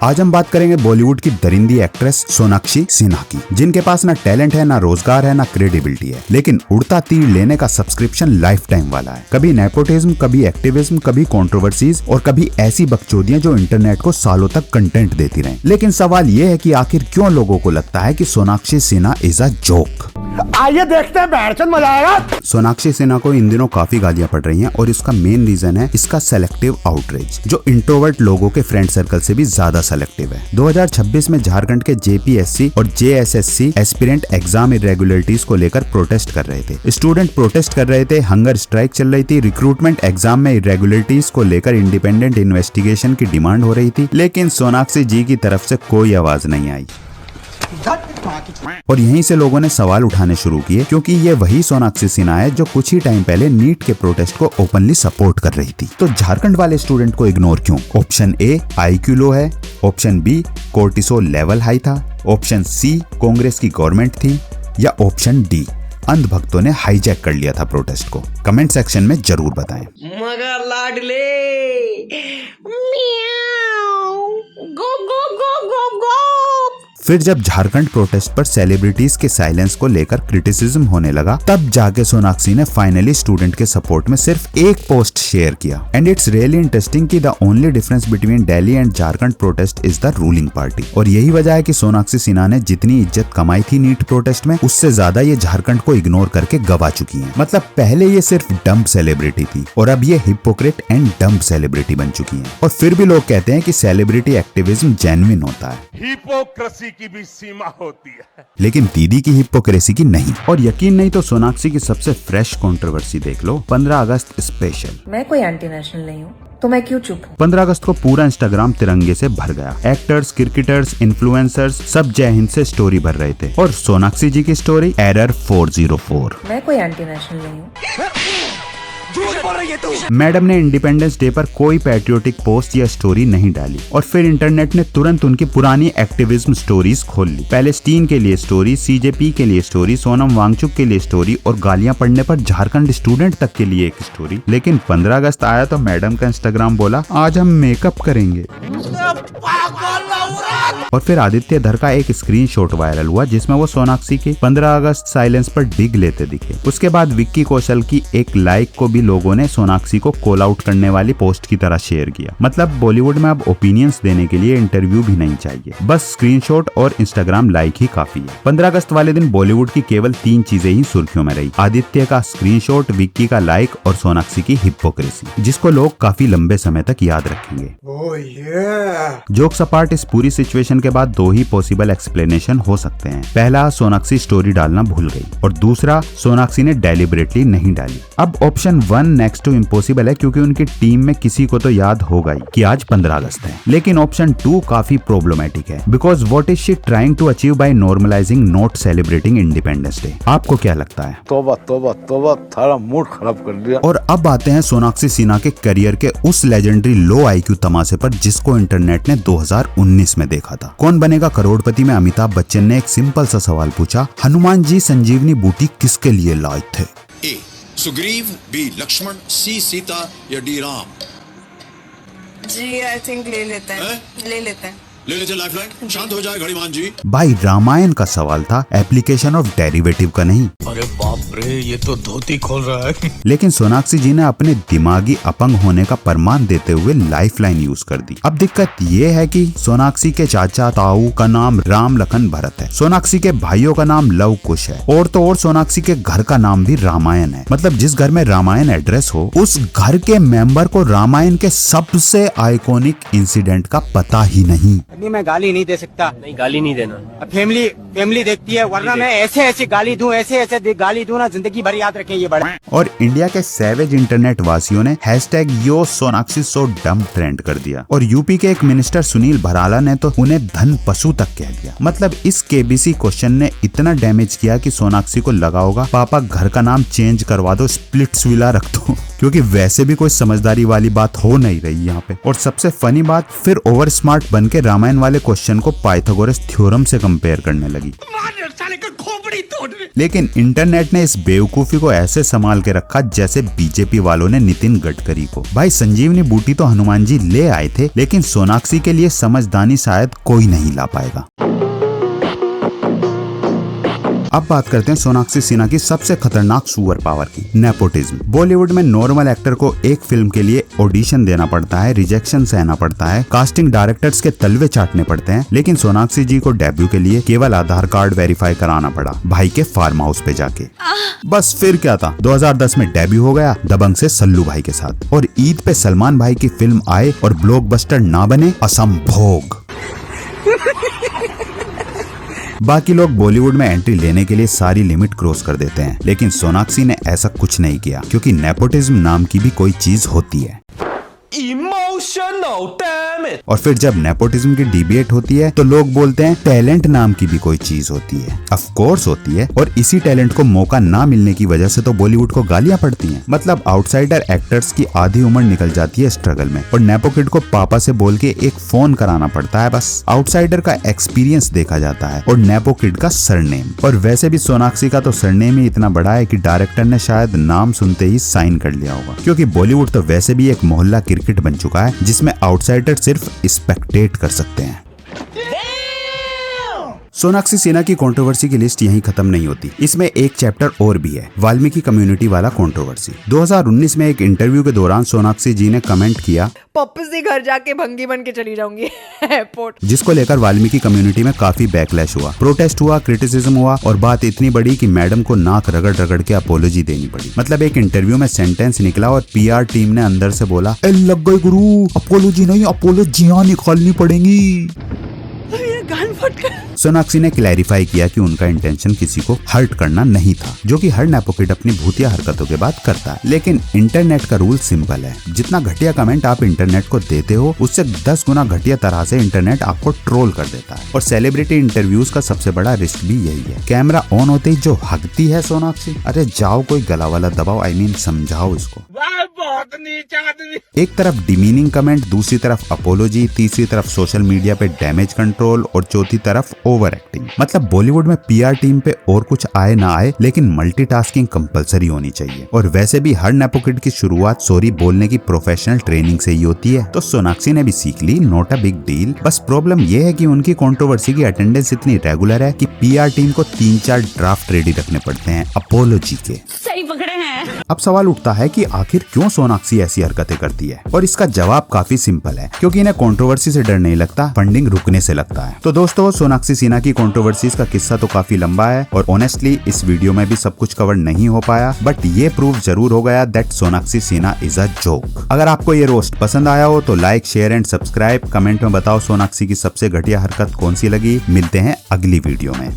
आज हम बात करेंगे बॉलीवुड की दरिंदी एक्ट्रेस सोनाक्षी सिन्हा की, जिनके पास ना टैलेंट है, ना रोजगार है, ना क्रेडिबिलिटी है, लेकिन उड़ता तीर लेने का सब्सक्रिप्शन लाइफ टाइम वाला है। कभी नेपोटिज्म, कभी एक्टिविज्म, कभी कंट्रोवर्सीज और कभी ऐसी बकचोदियां जो इंटरनेट को सालों तक कंटेंट देती रहे। लेकिन सवाल ये है कि आखिर क्यों लोगों को लगता है कि Sonakshi Sinha is a joke. आइए देखते हैं, बैठचंद मजा आएगा। सोनाक्षी सिन्हा को इन दिनों काफी गालियां पड़ रही हैं और इसका मेन रीजन है इसका सेलेक्टिव आउटरीच, जो इंट्रोवर्ट लोगों के फ्रेंड सर्कल से भी ज्यादा सेलेक्टिव है। 2026 में झारखंड के जेपीएससी और जेएसएससी एस्पिरेंट एग्जाम इरेगुलरिटीज को लेकर प्रोटेस्ट कर रहे थे। स्टूडेंट प्रोटेस्ट कर रहे थे, हंगर स्ट्राइक चल रही थी, रिक्रूटमेंट एग्जाम में इरेगुलरिटीज को लेकर इंडिपेंडेंट इन्वेस्टिगेशन की डिमांड हो रही थी, लेकिन सोनाक्षी जी की तरफ से कोई आवाज नहीं आई। और यहीं से लोगों ने सवाल उठाने शुरू किए, क्योंकि ये वही सोनाक्षी सिन्हा है जो कुछ ही टाइम पहले नीट के प्रोटेस्ट को ओपनली सपोर्ट कर रही थी। तो झारखंड वाले स्टूडेंट को इग्नोर क्यों? ऑप्शन ए, आईक्यू लो है, option B, cortisol level high था, ऑप्शन सी, कांग्रेस की गवर्नमेंट थी, या ऑप्शन डी, अंधभक्तों ने हाईजैक कर लिया था प्रोटेस्ट को। कमेंट सेक्शन में जरूर बताएं। मगर लाडले मियाओ गो गो गो गो गो। फिर जब झारखंड प्रोटेस्ट पर सेलिब्रिटीज के साइलेंस को लेकर क्रिटिसिज्म होने लगा, तब जाके सोनाक्षी ने फाइनली स्टूडेंट के सपोर्ट में सिर्फ एक पोस्ट शेयर किया। एंड इट्स रियली इंटरेस्टिंग कि the only difference between Delhi and Jharkhand protest is the ruling party. और यही वजह है कि सोनाक्षी सिन्हा ने जितनी इज्जत कमाई थी नीट प्रोटेस्ट में, उससे ज्यादा ये झारखंड को इग्नोर करके गवा चुकी है। मतलब पहले ये सिर्फ डम्ब सेलिब्रिटी थी और अब ये हिपोक्रेट एंड डम्ब सेलिब्रिटी बन चुकी है। और फिर भी लोग कहते हैं कि सेलिब्रिटी एक्टिविज्म जेन्युइन होता है, हिपोक्रेसी की भी सीमा होती है, लेकिन दीदी की हिपोक्रेसी की नहीं। और यकीन नहीं तो सोनाक्षी की सबसे फ्रेश कंट्रोवर्सी देख लो, 15 अगस्त स्पेशल। मैं कोई एंटी नेशनल नहीं हूँ, तो मैं क्यों चुप हूँ? 15 अगस्त को पूरा इंस्टाग्राम तिरंगे से भर गया। एक्टर्स, क्रिकेटर्स, इन्फ्लुएंसर्स सब जय हिंद से स्टोरी भर रहे थे। और सोनाक्षी जी की स्टोरी एरर 404। मैं कोई एंटी नेशनल नहीं हूँ। मैडम ने इंडिपेंडेंस डे पर कोई पैट्रियोटिक पोस्ट या स्टोरी नहीं डाली और फिर इंटरनेट ने तुरंत उनकी पुरानी एक्टिविज्म स्टोरीज खोल ली। पैलेस्टीन के लिए स्टोरी, सीजेपी के लिए स्टोरी, सोनम वांगचुक के लिए स्टोरी और गालियां पढ़ने पर झारखंड स्टूडेंट तक के लिए एक स्टोरी। लेकिन 15 अगस्त आया तो मैडम का इंस्टाग्राम बोला आज हम मेकअप करेंगे। और फिर आदित्य धर का एक स्क्रीनशॉट वायरल हुआ जिसमें वो सोनाक्षी के 15 अगस्त साइलेंस पर डिग लेते दिखे। उसके बाद विक्की कौशल की एक लाइक को भी लोगों ने सोनाक्षी को कॉल आउट करने वाली पोस्ट की तरह शेयर किया। मतलब बॉलीवुड में अब ओपिनियंस देने के लिए इंटरव्यू भी नहीं चाहिए, बस स्क्रीनशॉट और इंस्टाग्राम लाइक ही काफी है। 15 अगस्त वाले दिन बॉलीवुड की केवल 3 चीजें ही सुर्खियों में रही: आदित्य का स्क्रीनशॉट, विक्की का लाइक और सोनाक्षी की हिपोक्रेसी, जिसको लोग काफी लंबे समय तक याद रखेंगे। जोक्स अपार्ट, इस पूरी सिचुएशन के बाद 2 ही पॉसिबल एक्सप्लेनेशन हो सकते हैं। पहला, सोनाक्षी स्टोरी डालना भूल गई, और दूसरा, सोनाक्षी ने डेलिबरेटली नहीं डाली। अब ऑप्शन 1 नेक्स्ट टू इम्पॉसिबल है, क्योंकि उनकी टीम में किसी को तो याद होगा ही कि आज 15 अगस्त है। लेकिन ऑप्शन 2 काफी प्रॉब्लमैटिक है, because what is she trying to achieve by normalising not celebrating Independence Day? आपको क्या लगता है? तौबा तौबा तौबा, थारा मूड खराब कर दिया। और अब आते हैं सोनाक्षी सिन्हा के करियर के उस लेजेंडरी लो आईक्यू तमाशे पर जिसको इंटरनेट ने 2019 में देखा था। कौन बनेगा करोड़पति में अमिताभ बच्चन ने एक सिंपल सा सवाल पूछा, हनुमान जी संजीवनी बूटी किसके लिए लाए थे? A Sugriv, B Lakshman, C Sita या डी राम? जी आई थिंक ले लेते हैं, ले लेते हैं। ले लेते लाइफलाइन, शांत हो जाए घड़ीमान जी। भाई रामायण का सवाल था, एप्लीकेशन ऑफ डेरिवेटिव का नहीं। अरे बाप रे, ये तो धोती खोल रहा है। लेकिन सोनाक्षी जी ने अपने दिमागी अपंग होने का प्रमाण देते हुए लाइफलाइन यूज कर दी। अब दिक्कत ये है कि सोनाक्षी के चाचा ताऊ का नाम राम लखन भरत है, सोनाक्षी के भाइयों का नाम लव कुश है, और तो और सोनाक्षी के घर का नाम भी रामायण है। मतलब जिस घर में रामायण एड्रेस हो, उस घर के मेंबर को रामायण के सबसे आइकॉनिक इंसिडेंट का पता ही नहीं। मैं गाली नहीं दे सकता। नहीं, गाली नहीं देना। फैमिली देखती है, वरना मैं ऐसे गाली दूं, ऐसे गाली दूं ना, जिंदगी भर याद रखें ये बड़ा। और इंडिया के सैवेज इंटरनेट वासियों ने #यो सोनाक्षी सो डम ट्रेंड कर दिया। और यूपी के एक मिनिस्टर सुनील भराला ने तो उन्हें धन पशु तक कह दिया। मतलब इस केबीसी क्वेश्चन ने इतना डैमेज किया कि सोनाक्षी को लगा होगा पापा घर का नाम चेंज करवा दो, स्प्लिट्सविला रख दो। क्योंकि वैसे भी कोई समझदारी वाली बात हो नहीं रही यहाँ पे। और सबसे फनी बात, फिर ओवर स्मार्ट बन के रामायण वाले क्वेश्चन को पाइथागोरस थ्योरम से कंपेयर करने लगी। लेकिन इंटरनेट ने इस बेवकूफी को ऐसे संभाल के रखा जैसे बीजेपी वालों ने नितिन गडकरी को। भाई संजीवनी बूटी तो हनुमान जी ले आए थे, लेकिन सोनाक्षी के लिए समझदारी शायद कोई नहीं ला पाएगा। अब बात करते हैं सोनाक्षी सिन्हा की सबसे खतरनाक सुपर पावर की, नेपोटिज्म। बॉलीवुड में नॉर्मल एक्टर को एक फिल्म के लिए ऑडिशन देना पड़ता है, रिजेक्शन सहना पड़ता है, कास्टिंग डायरेक्टर्स के तलवे चाटने पड़ते हैं, लेकिन सोनाक्षी जी को डेब्यू के लिए केवल आधार कार्ड वेरीफाई कराना पड़ा भाई के फार्म हाउस पे जाके। बस फिर क्या था, 2010 में डेब्यू हो गया दबंग से सल्लू भाई के साथ, और ईद पे सलमान भाई की फिल्म आए और ब्लॉकबस्टर ना बने, असंभोग। बाकी लोग बॉलीवुड में एंट्री लेने के लिए सारी लिमिट क्रॉस कर देते हैं, लेकिन सोनाक्षी ने ऐसा कुछ नहीं किया, क्योंकि नेपोटिज्म नाम की भी कोई चीज होती है। Emotional damage. और फिर जब नेपोटिज्म की डिबेट होती है तो लोग बोलते हैं टैलेंट नाम की भी कोई चीज होती है। ऑफ कोर्स होती है, और इसी टैलेंट को मौका ना मिलने की वजह से तो बॉलीवुड को गालियां पड़ती हैं। मतलब आउटसाइडर एक्टर्स की आधी उम्र निकल जाती है स्ट्रगल में, और नेपो किड को पापा से बोल के एक फोन कराना पड़ता है बस। आउटसाइडर का एक्सपीरियंस देखा जाता है और नेपो किड का सरनेम। और वैसे भी सोनाक्षी का तो सरनेम ही इतना बड़ा है कि डायरेक्टर ने शायद नाम सुनते ही साइन कर लिया होगा, क्योंकि बॉलीवुड तो वैसे भी एक मोहल्ला क्रिकेट बन चुका है जिसमें आउटसाइडर सिर्फ स्पेक्टेट कर सकते हैं। सोनाक्षी सिन्हा की कंट्रोवर्सी की लिस्ट यहीं खत्म नहीं होती, इसमें एक चैप्टर और भी है, वाल्मीकि कम्युनिटी वाला कंट्रोवर्सी। 2019 में एक इंटरव्यू के दौरान सोनाक्षी जी ने कमेंट किया, पप्पू से घर जाके भंगी बन के चली जाऊंगी एयरपोर्ट, जिसको लेकर वाल्मीकि कम्युनिटी में काफी बैकलैश हुआ, प्रोटेस्ट हुआ, क्रिटिसिज्म हुआ, और बात इतनी बड़ी कि मैडम को नाक रगड़ रगड़ के अपोलॉजी देनी पड़ी। मतलब एक इंटरव्यू में सेंटेंस निकला और पीआर टीम ने अंदर से बोला, ए लग गई गुरु, अपोलॉजी नहीं अपोलॉजियां निकालनी पड़ेंगी। सोनाक्षी ने क्लैरिफाई किया कि उनका इंटेंशन किसी को हर्ट करना नहीं था, जो कि हर नेपोकिड अपनी भूतिया हरकतों के बाद करता है। लेकिन इंटरनेट का रूल सिंपल है, जितना घटिया कमेंट आप इंटरनेट को देते हो उससे 10 गुना घटिया तरह से इंटरनेट आपको ट्रोल कर देता है। और सेलिब्रिटी इंटरव्यूज का सबसे बड़ा रिस्क भी यही है। कैमरा ऑन होते ही जो हगती है सोनाक्षी, अरे जाओ कोई गला वाला दबाओ, आई मीन समझाओ इसको। एक तरफ डिमीनिंग कमेंट, दूसरी तरफ अपोलॉजी, तीसरी तरफ सोशल मीडिया पे डैमेज कंट्रोल, और चौथी तरफ ओवर एक्टिंग। मतलब बॉलीवुड में पीआर टीम पे और कुछ आए ना आए, लेकिन मल्टीटास्किंग कंपलसरी होनी चाहिए। और वैसे भी हर नेपोकिड की शुरुआत सॉरी बोलने की प्रोफेशनल ट्रेनिंग से ही होती है, तो सोनाक्षी ने भी सीख ली, नॉट अ बिग डील। बस प्रॉब्लम ये है कि उनकी कंट्रोवर्सी की अटेंडेंस इतनी रेगुलर है कि पीआर टीम को 3-4 ड्राफ्ट रेडी रखने पड़ते हैं अपोलॉजी के। सही पकड़े हैं। अब सवाल उठता है कि आखिर क्यों सोनाक्षी ऐसी हरकतें करती है, और इसका जवाब काफी सिंपल है, क्योंकि इन्हें कंट्रोवर्सी से डर नहीं लगता, फंडिंग रुकने से लगता है। तो दोस्तों, सोनाक्षी सिन्हा की कंट्रोवर्सीज का किस्सा तो काफी लंबा है, और ऑनेस्टली इस वीडियो में भी सब कुछ कवर नहीं हो पाया, बट ये प्रूव जरूर हो गया that Sonakshi Sinha is a joke. अगर आपको ये रोस्ट पसंद आया हो तो like, share and subscribe. Comment में बताओ सोनाक्षी की सबसे घटिया हरकत कौन सी लगी। मिलते हैं अगली वीडियो में।